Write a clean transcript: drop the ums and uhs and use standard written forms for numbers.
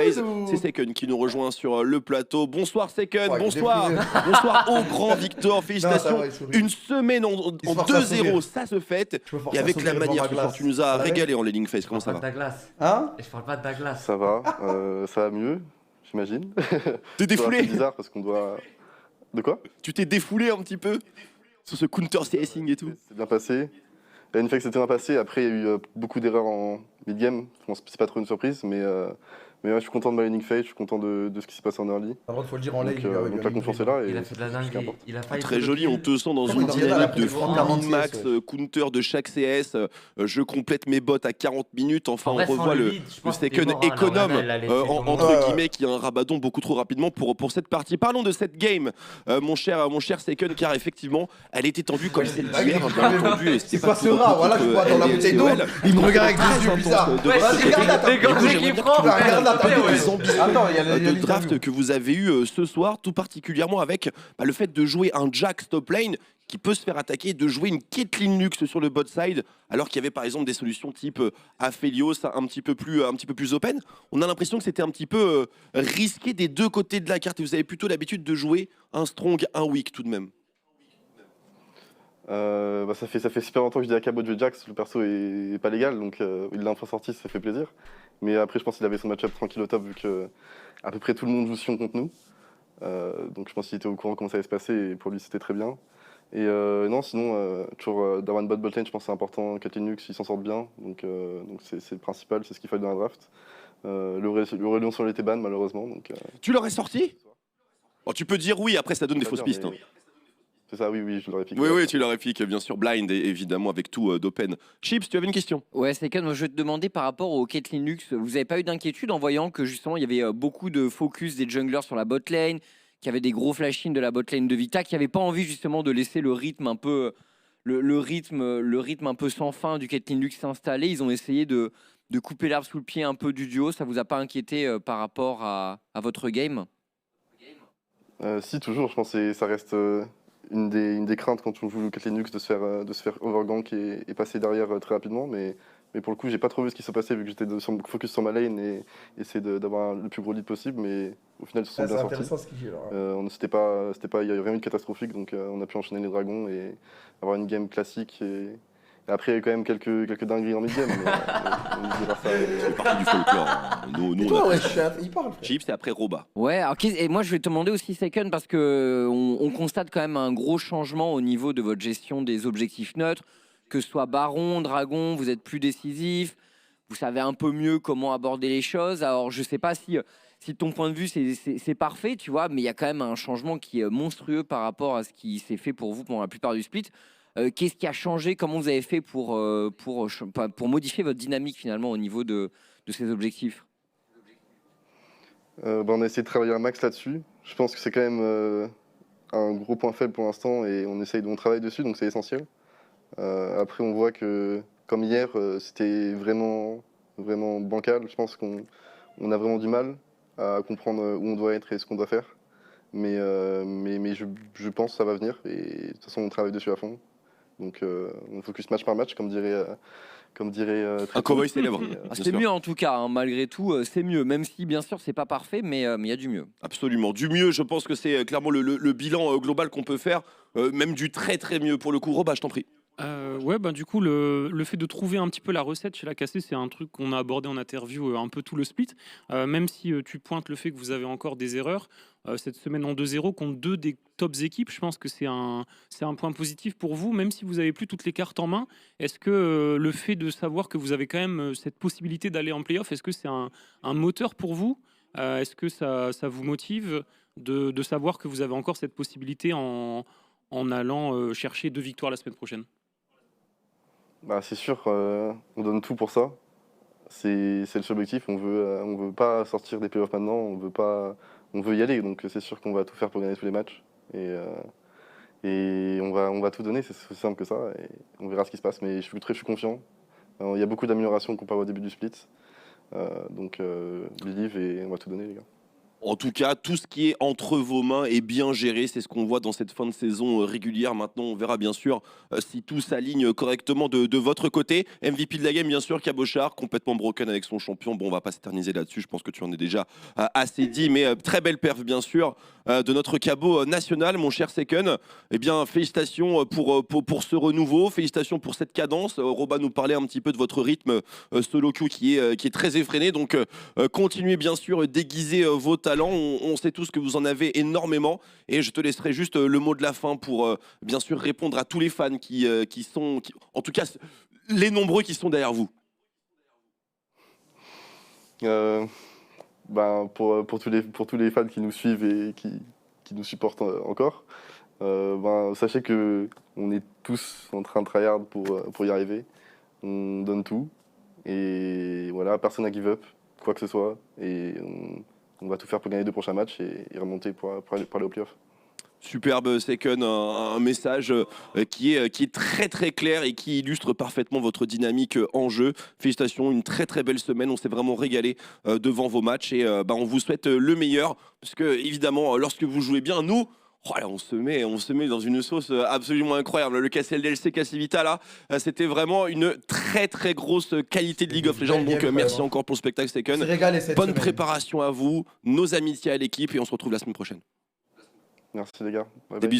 FaZe. C'est Seken qui nous rejoint sur le plateau. Bonsoir Seken, bonsoir. Bonsoir au grand Victor, félicitations. Une semaine en 2-0, ça se fête. Et avec la manière que tu nous as régalé en laning phase, comment ça va? Hein? Et je parle pas de Douglas. Ça va mieux, j'imagine. T'es défoulé? C'est bizarre parce qu'on doit... De quoi? Tu t'es défoulé un petit peu sur ce counter CSing et tout? C'est bien passé. Une fois que c'était bien passé, après il y a eu beaucoup d'erreurs en mid-game. Bon, c'est pas trop une surprise, mais ouais, je suis content de ma laning phase, je suis content de ce qui s'est passé en early. Faut le dire en lane. Donc la confiance est là. Il a fait de la dinguerie. Il a failli. Très joli, on te sent dans une dynamique de full max, counter de chaque CS. Je complète mes bots à 40 minutes. Enfin, on revoit le Seken économe, entre guillemets, qui a un rabadon beaucoup trop rapidement pour cette partie. Parlons de cette game, mon cher Seken, car effectivement, elle était tendue comme celle d'hier. C'est pas ce rat, voilà, je bois dans la bouteille d'eau. Il me regarde avec des yeux bizarres. De draft que vous avez eu ce soir, tout particulièrement avec le fait de jouer un Jack top lane qui peut se faire attaquer, de jouer une Caitlyn Lux sur le bot side, alors qu'il y avait par exemple des solutions type Aphelios un petit peu plus open. On a l'impression que c'était un petit peu risqué des deux côtés de la carte et vous avez plutôt l'habitude de jouer un strong, un weak tout de même. Ça fait super longtemps que je dis à Cabo de jouer Jax, le perso est pas légal, donc il l'a enfin sorti, ça fait plaisir. Mais après, je pense qu'il avait son match-up tranquille au top, vu que à peu près tout le monde joue Sion contre nous. Donc je pense qu'il était au courant de comment ça allait se passer, et pour lui c'était très bien. Et non, sinon, toujours d'avoir une bonne botlane, je pense que c'est important. Caitlyn Lux, il s'en sort bien, donc c'est le principal, c'est ce qu'il fallait dans la draft. Le Relion sur les ban malheureusement. Donc, Tu l'aurais sorti? Oh, tu peux dire oui, après ça donne des fausses pistes. Hein. C'est ça, oui, je l'aurais piqué. Oui, tu l'aurais piqué, bien sûr, blind, et évidemment, avec tout d'open. Chips, tu avais une question? Ouais, c'est quand moi je vais te demander par rapport au Caitlyn Lux, vous n'avez pas eu d'inquiétude en voyant que justement il y avait beaucoup de focus des junglers sur la bot lane, qu'il y avait des gros flash-in de la bot lane de Vita, qui n'avaient pas envie justement de laisser le rythme un peu, le rythme un peu sans fin du Caitlyn Lux s'installer. Ils ont essayé de couper l'herbe sous le pied un peu du duo. Ça vous a pas inquiété par rapport à votre game? Si, toujours, je pense que ça reste une des craintes quand on joue Caitlyn Lux de se faire overgank et passer derrière très rapidement. Mais pour le coup, j'ai pas trop vu ce qui s'est passé vu que j'étais focus sur ma lane et essayer d'avoir le plus gros lead possible. Mais au final, ils se sont bien sortis. Il n'y a rien eu de catastrophique, donc on a pu enchaîner les dragons et avoir une game classique. Et après, il y a eu quand même quelques dingueries en mid-game. C'est parti du folklore. Nous, on a il parle. Chips et après Roba. Ouais, alors, et moi je vais te demander aussi Seken parce que on constate quand même un gros changement au niveau de votre gestion des objectifs neutres, que ce soit Baron, Dragon, vous êtes plus décisif, vous savez un peu mieux comment aborder les choses. Alors je sais pas si de ton point de vue c'est parfait, tu vois, mais il y a quand même un changement qui est monstrueux par rapport à ce qui s'est fait pour vous pendant la plupart du split. Qu'est-ce qui a changé? Comment vous avez fait pour modifier votre dynamique finalement au niveau de ces objectifs? On a essayé de travailler un max là-dessus. Je pense que c'est quand même un gros point faible pour l'instant et on travaille dessus, donc c'est essentiel. Après, on voit que, comme hier, c'était vraiment bancal. Je pense qu'on a vraiment du mal à comprendre où on doit être et ce qu'on doit faire. Mais je pense que ça va venir et de toute façon, on travaille dessus à fond. Donc on focus match par match, comme dirait un cowboy célèbre. C'est mieux en tout cas, hein, malgré tout, c'est mieux. Même si bien sûr c'est pas parfait, mais il y a du mieux. Absolument, du mieux. Je pense que c'est clairement le bilan global qu'on peut faire, même du très mieux pour le coup. Roba, je t'en prie. Ouais, du coup, le fait de trouver un petit peu la recette chez la KC, c'est un truc qu'on a abordé en interview un peu tout le split. Même si tu pointes le fait que vous avez encore des erreurs, cette semaine en 2-0 contre deux des tops équipes, je pense que c'est un point positif pour vous, même si vous n'avez plus toutes les cartes en main. Est-ce que le fait de savoir que vous avez quand même cette possibilité d'aller en playoff, est-ce que c'est un moteur pour vous? Est-ce que ça vous motive de savoir que vous avez encore cette possibilité en allant chercher 2 victoires la semaine prochaine? C'est sûr, on donne tout pour ça. C'est le seul objectif. On veut pas sortir des playoffs maintenant. On veut y aller. Donc c'est sûr qu'on va tout faire pour gagner tous les matchs. Et on va tout donner. C'est aussi simple que ça. Et on verra ce qui se passe. Mais je suis confiant. Il y a beaucoup d'améliorations comparé au début du split. Donc believe et on va tout donner, les gars. En tout cas, tout ce qui est entre vos mains est bien géré. C'est ce qu'on voit dans cette fin de saison régulière. Maintenant, on verra bien sûr si tout s'aligne correctement de votre côté. MVP de la game, bien sûr, Cabochard, complètement broken avec son champion. Bon, on va pas s'éterniser là-dessus. Je pense que tu en es déjà assez dit. Mais très belle perf, bien sûr, de notre Cabo national, mon cher Seken. Eh bien, félicitations pour ce renouveau. Félicitations pour cette cadence. Roba nous parlait un petit peu de votre rythme solo queue qui est très effréné. Donc, continuez bien sûr déguiser vos talents. On sait tous que vous en avez énormément et je te laisserai juste le mot de la fin pour bien sûr répondre à tous les fans en tout cas les nombreux qui sont derrière vous. Pour tous les fans qui nous suivent et qui nous supportent encore, sachez que on est tous en train de tryhard pour y arriver. On donne tout et voilà, personne n'a give up, quoi que ce soit, et on va tout faire pour gagner les 2 prochains matchs et remonter pour aller au playoff. Superbe Seken, un message qui est très très clair et qui illustre parfaitement votre dynamique en jeu. Félicitations, une très très belle semaine, on s'est vraiment régalé devant vos matchs et on vous souhaite le meilleur parce que évidemment lorsque vous jouez bien, nous on se met dans une sauce absolument incroyable. Le KCLDLC Cassivita là, c'était vraiment une très très grosse qualité de League of Legends. Donc merci encore pour le spectacle Seken. Bonne préparation à vous, nos amitiés à l'équipe et on se retrouve la semaine prochaine. Merci les gars. Des bisous.